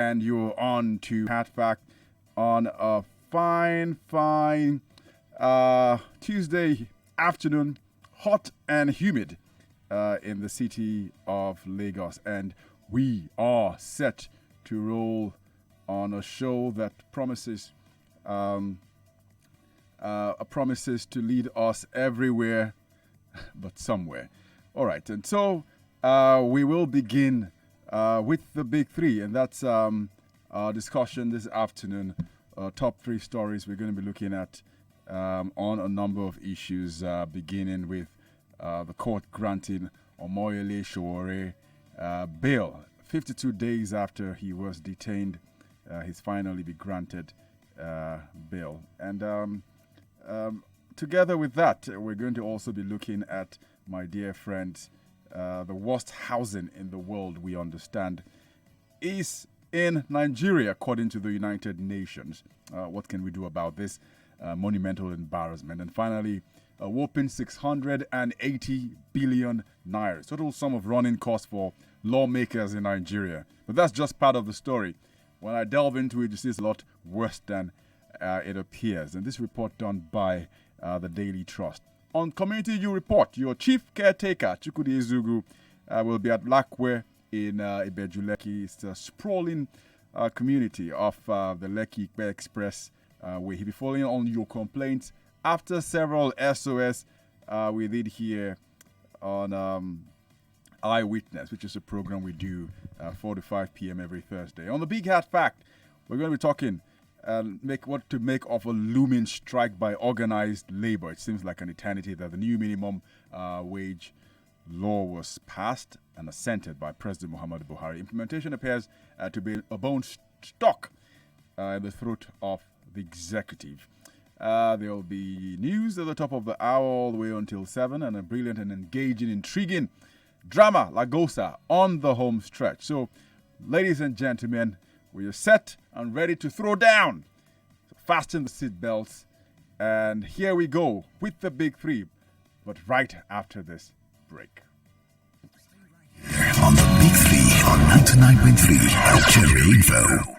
And you're on to Hat Fact on a fine Tuesday afternoon, hot and humid in the city of Lagos. And we are set to roll on a show that promises to lead us everywhere but somewhere. All right, and so we will begin with the big three, and that's our discussion this afternoon. Top three stories we're going to be looking at on a number of issues, beginning with the court granting Omoyele Sowore bail. 52 days after he was detained, he's finally been granted bail. And together with that, we're going to also be looking at, my dear friends, the worst housing in the world, we understand, is in Nigeria, according to the United Nations. What can we do about this monumental embarrassment? And finally, a whopping 680 billion naira, total sum of running costs for lawmakers in Nigeria. But that's just part of the story. When I delve into it, you see it's a lot worse than it appears. And this report done by the Daily Trust. On Community U Report, your chief caretaker, Chukwudi Ezugu, will be at Lakwe in Ibejuleki. It's a sprawling community of the Lekki Express, where he'll be following on your complaints after several SOS we did here on Eyewitness, which is a program we do 4 to 5 p.m. every Thursday. On the Big Hat Fact, we're going to be talking what to make of a looming strike by organized labor. It seems like an eternity that the new minimum wage law was passed and assented by President Muhammadu Buhari. Implementation appears to be a bone stuck in the throat of the executive. There will be news at the top of the hour all the way until 7, and a brilliant and engaging, intriguing drama, Lagosa, on the home stretch. So, ladies and gentlemen, we are set and ready to throw down. So fasten the seatbelts, and here we go with the big three, but right after this break. On the Big Three on 99.3 Cherry Info.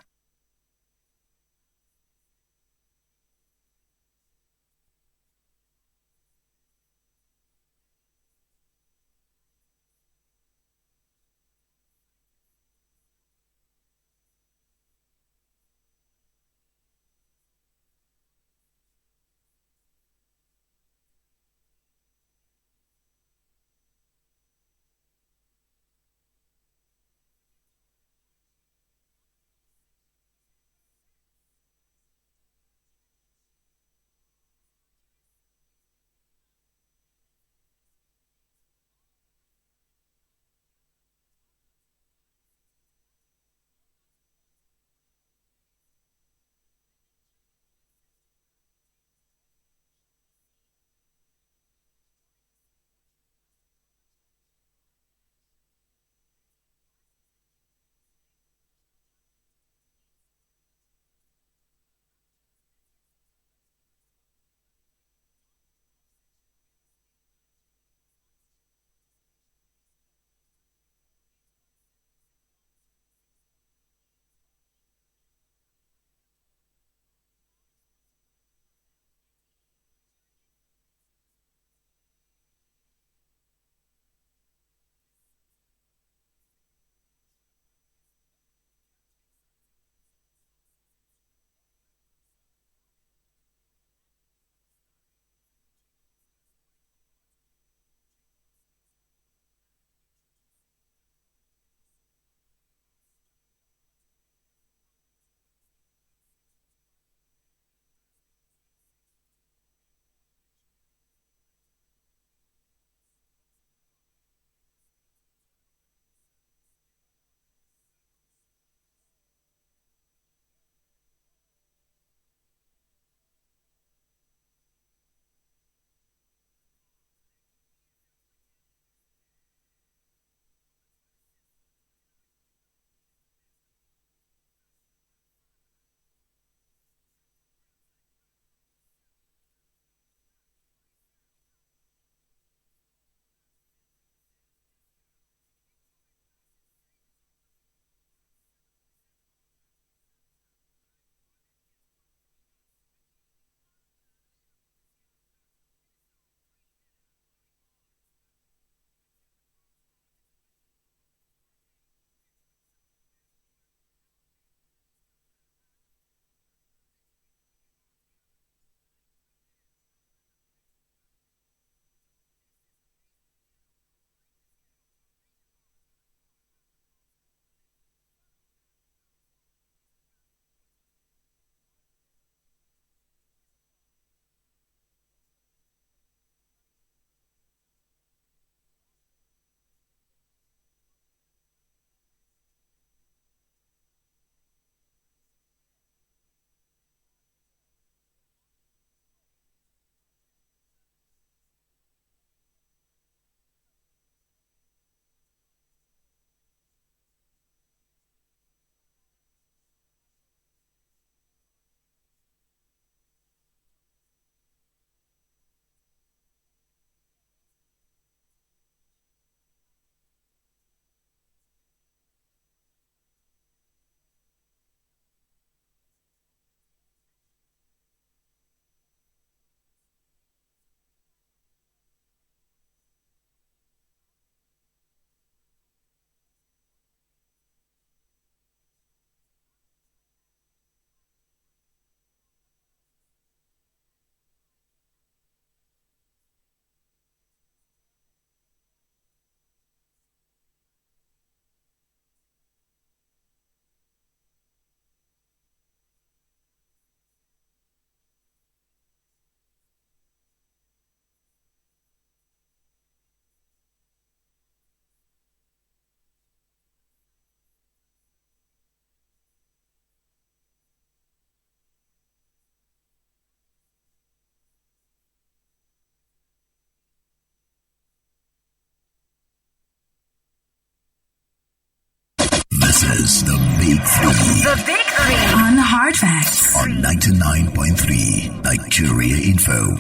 is the Big Three. The Big Three on Hard Facts On 99.3 Nigeria Info.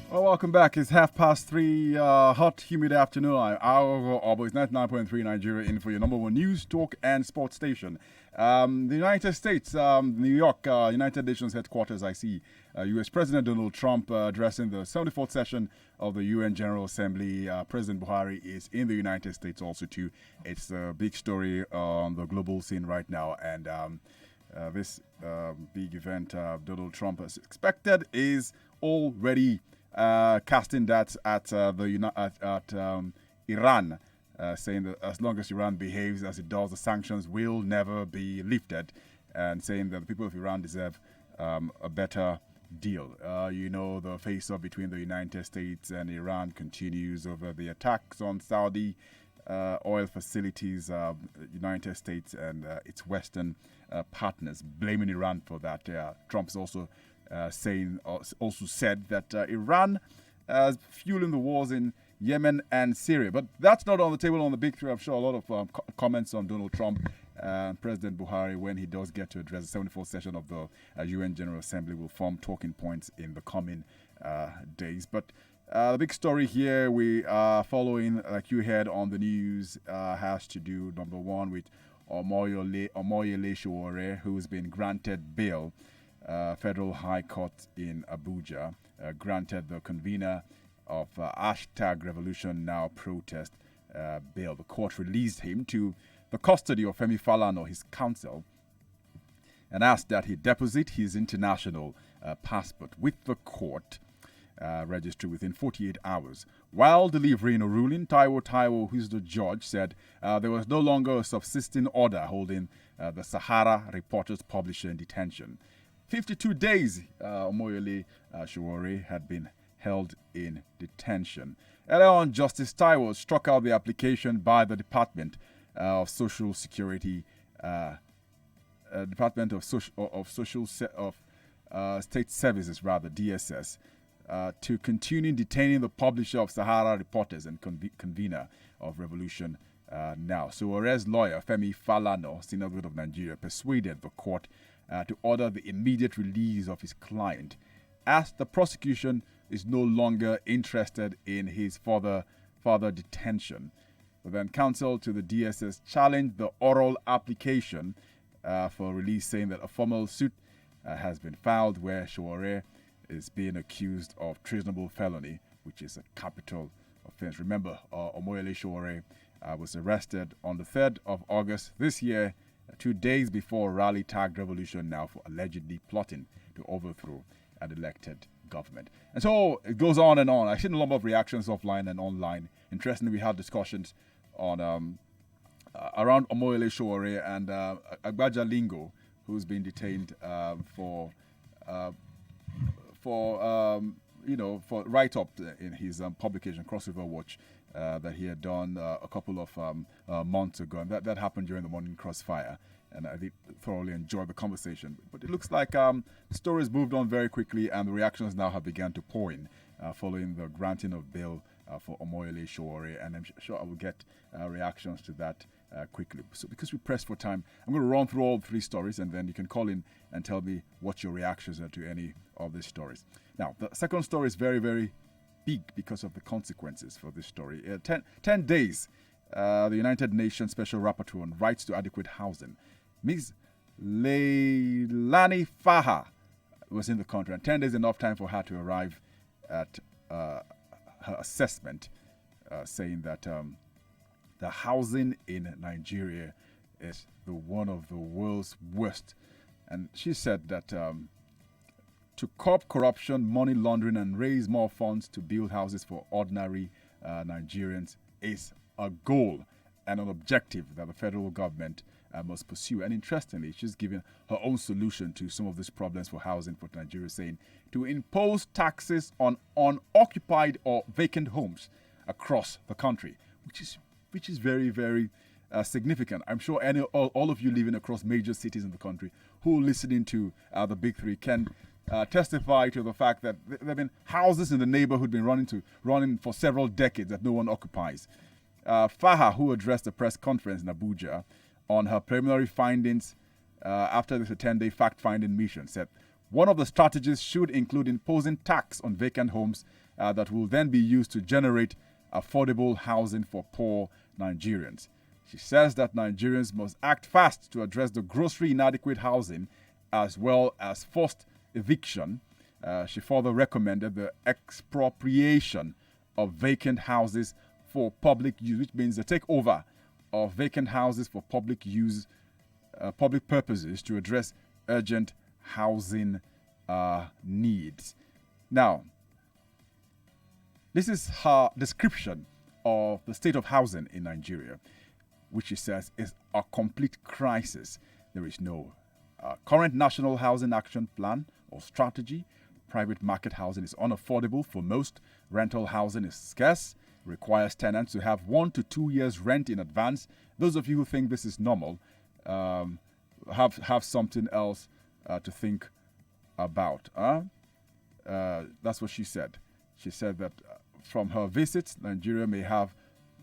Well, welcome back. It's 3:30, hot, humid afternoon. I'm Aghogho, Oboh. It's 99.3 Nigeria Info, your number one news, talk, and sports station. The United States, New York, United Nations headquarters, I see U.S. President Donald Trump addressing the 74th session of the UN General Assembly. President Buhari is in the United States also, too. It's a big story on the global scene right now. And this big event Donald Trump has expected is already casting that at Iran, saying that as long as Iran behaves as it does, the sanctions will never be lifted, and saying that the people of Iran deserve a better deal. The face-off between the United States and Iran continues over the attacks on Saudi oil facilities. United States and its Western partners blaming Iran for that. Trump's also said that Iran is fueling the wars in Yemen and Syria. But that's not on the table on the Big Three. I'm sure a lot of comments on Donald Trump and President Buhari when he does get to address the 74th session of the UN General Assembly will form talking points in the coming days. But the big story here we are following, like you heard on the news, has to do, number one, with Omoyele Sowore, who's been granted bail. Federal High Court in Abuja granted the convener of #Revolution Now protest bail. The court released him to the custody of Femi Falana, his counsel, and asked that he deposit his international passport with the court registry within 48 hours. While delivering a ruling, Taiwo, who's the judge, said there was no longer a subsisting order holding the Sahara Reporters publisher in detention. 52 days, Omoyele Sowore had been held in detention. Earlier on, Justice Taiwo struck out the application by the Department of Social Security, Department of State Services, DSS, to continue detaining the publisher of Sahara Reporters and convener of Revolution Now. Sowore's lawyer, Femi Falana, Senior Court of Nigeria, persuaded the court to order the immediate release of his client, as the prosecution is no longer interested in his further detention. But then counsel to the DSS challenged the oral application for release, saying that a formal suit has been filed where Sowore is being accused of treasonable felony, which is a capital offense. Remember, Omoyele Sowore was arrested on the 3rd of August this year, 2 days before a rally tagged Revolution Now for allegedly plotting to overthrow an elected government. And so it goes on and on. I've seen a number of reactions offline and online. Interestingly, we had discussions on around Omoyele Sowore and Agbaja Lingo, who's been detained for write-up in his publication Crossover Watch that he had done a couple of months ago, and that happened during the Morning Crossfire, and I did thoroughly enjoy the conversation. But it looks like the stories moved on very quickly, and the reactions now have begun to pour in following the granting of bail for Omoyele Sowore, and I'm sure I will get reactions to that quickly. So because we press for time, I'm going to run through all 3 stories, and then you can call in and tell me what your reactions are to any of these stories. Now, the second story is very, very big because of the consequences for this story. 10 days, the United Nations Special Rapporteur on Rights to Adequate Housing, Ms. Leilani Faha, was in the country, and 10 days enough time for her to arrive at her assessment, saying that the housing in Nigeria is one of the world's worst. And she said that to curb corruption, money laundering, and raise more funds to build houses for ordinary Nigerians is a goal and an objective that the federal government must pursue. And interestingly, she's given her own solution to some of these problems for housing for Nigeria, saying to impose taxes on unoccupied or vacant homes across the country, which is very, very significant. I'm sure all of you living across major cities in the country who are listening to the Big Three can testify to the fact that there have been houses in the neighborhood been running for several decades that no one occupies. Faha, who addressed the press conference in Abuja on her preliminary findings after this 10-day fact-finding mission, said one of the strategies should include imposing tax on vacant homes that will then be used to generate affordable housing for poor Nigerians. She says that Nigerians must act fast to address the grossly inadequate housing as well as forced eviction. She further recommended the expropriation of vacant houses for public use, which means the takeover of vacant houses for public use, public purposes to address urgent housing needs. Now, this is her description of the state of housing in Nigeria, which she says is a complete crisis. There is no current national housing action plan or strategy. Private market housing is unaffordable for most. Rental housing is scarce. Requires tenants to have 1 to 2 years rent in advance. Those of you who think this is normal have something else to think about. That's what she said. She said that from her visits, Nigeria may have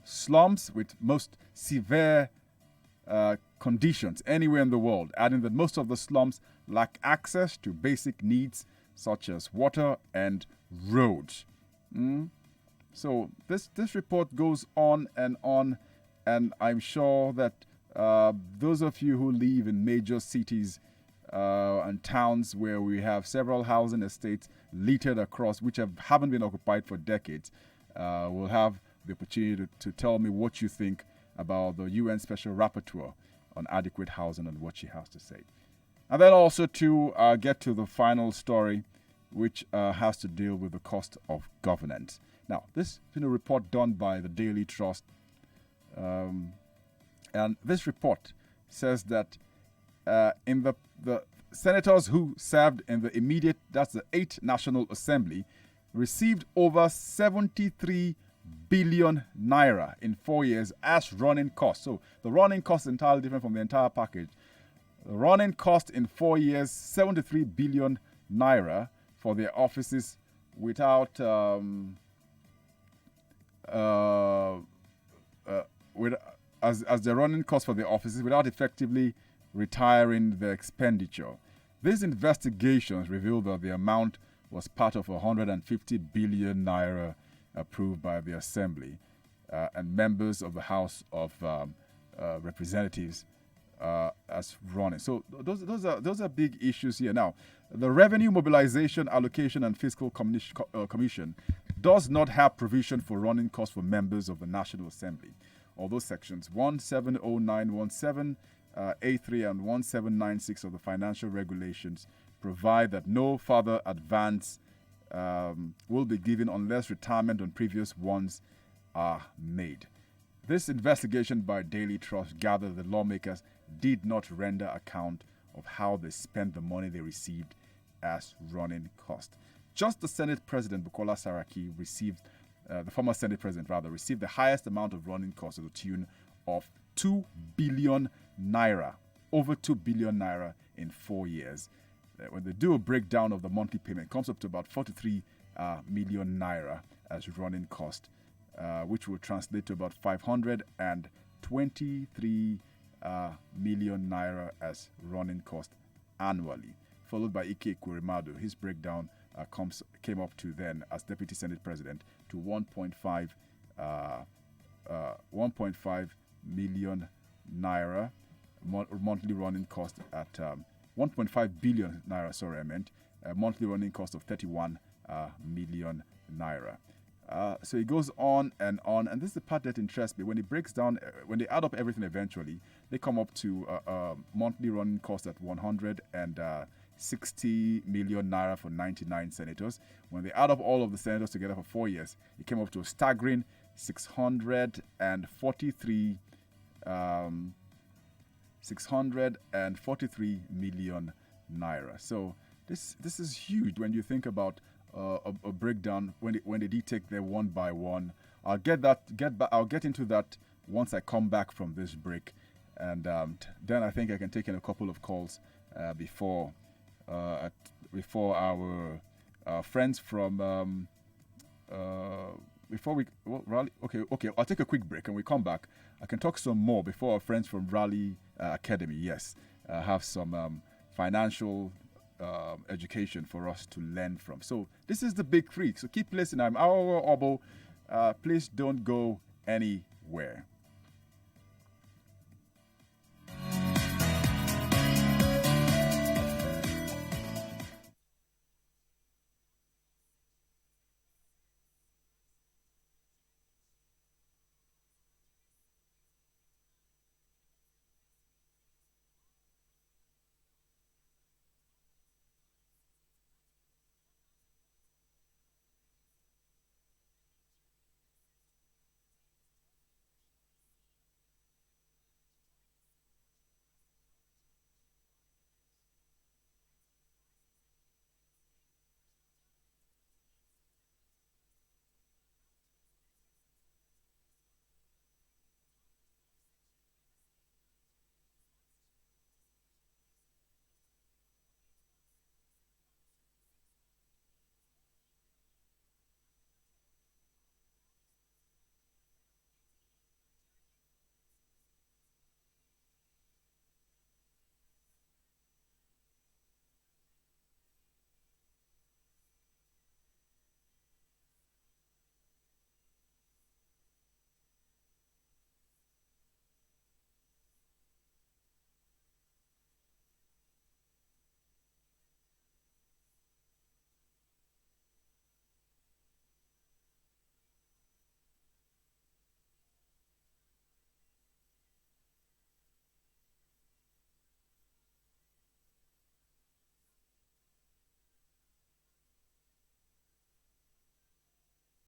slums with most severe conditions anywhere in the world, adding that most of the slums lack access to basic needs such as water and roads. So this report goes on, and I'm sure that those of you who live in major cities and towns where we have several housing estates littered across, which haven't been occupied for decades, will have the opportunity to tell me what you think about the UN Special Rapporteur on adequate housing and what she has to say. And then also to get to the final story, which has to deal with the cost of governance. Now, this has been a report done by the Daily Trust, and this report says that in the senators who served in the immediate, that's the 8th National Assembly, received over 73 billion naira in 4 years as running costs. So the running cost is entirely different from the entire package. The running cost in 4 years, 73 billion naira for their offices without as the running cost for the offices without effectively retiring the expenditure. These investigations revealed that the amount was part of 150 billion naira approved by the Assembly and members of the House of Representatives as running. So those are big issues here. Now, the Revenue Mobilization, Allocation and Fiscal Commission does not have provision for running costs for members of the National Assembly, although sections 170917, A3 and 1796 of the financial regulations provide that no further advance will be given unless retirement on previous ones are made. This investigation by Daily Trust gathered that lawmakers did not render account of how they spent the money they received as running cost. Just the Senate President, Bukola Saraki, the former Senate President received the highest amount of running costs to the tune of 2 billion naira, over 2 billion naira in 4 years. When they do a breakdown of the monthly payment, it comes up to about 43 million naira as running cost, which will translate to about 523 million naira as running cost annually, followed by Ike Ekweremadu. His breakdown came up to then, as Deputy Senate President, to 1.5 million naira monthly running cost at 1.5 billion naira, monthly running cost of 31 million naira. So it goes on, and this is the part that interests me. When it breaks down, when they add up everything eventually, they come up to a monthly running cost at 160 million naira for 99 senators. When they add up all of the senators together for 4 years, it came up to a staggering 643 million naira. So this is huge when you think about a breakdown when they did take them one by one. I'll get into that once I come back from this break, and then I think I can take in a couple of calls before before our friends from before we Raleigh. Okay. I'll take a quick break, and we come back. I can talk some more before our friends from Raleigh Academy. Yes, have some financial education for us to learn from. So this is the big three. So keep listening. I'm Aghogho Oboh. Please don't go anywhere.